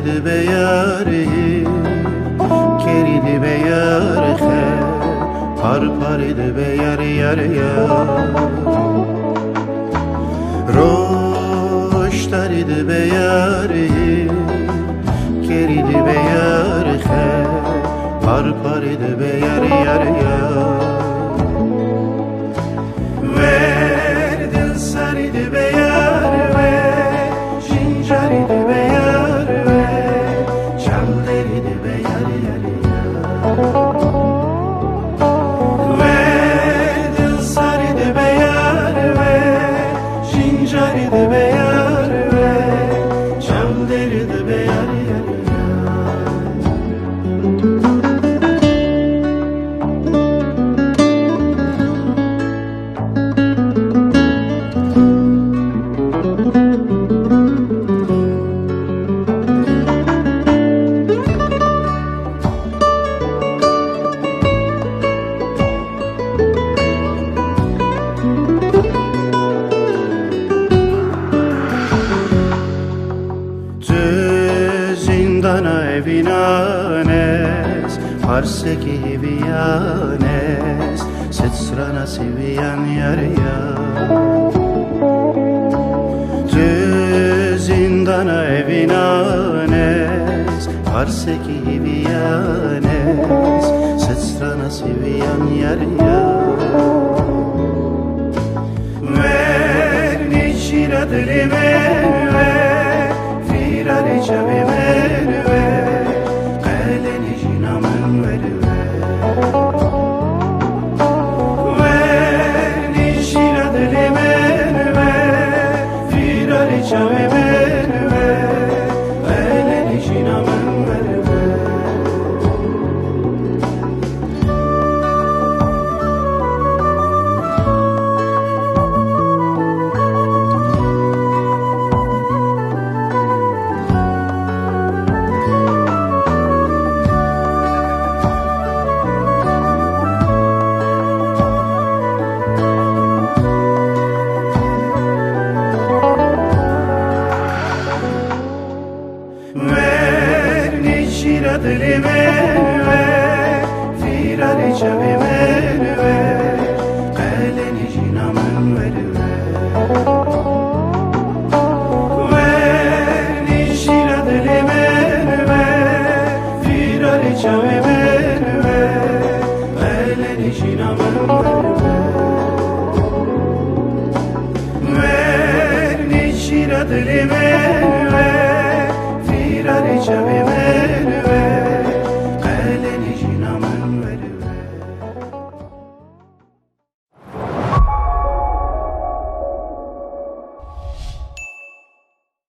paride be yari, keride be yari khe, paride be yari yari yar. Roş taride be yari, keride be yari khe, paride be yari yari yar. Verdin saride be yari ve, şincaride be yari ve, çalderide be yari yari yar. Verdin saride be yari ve, şincaride be yari ve, çalderide be yari yari yar. Zindana evinanes, parseki vianes, setsrana sivian yarya. Zindana evinanes, parseki vianes, setsrana sivian yarya. Ver niçira dilime ver, firare çavime ver, kaleni jinamın ver. Ver niçira dilime ver, firare çavime ver, kaleni jinamın ver. Ver niçira dilime ver, firare çavime ver, kaleni jinamın ver. Ver niçira dilime ver, firare çavime ver, kaleni jinamın ver. Ver niçira dilime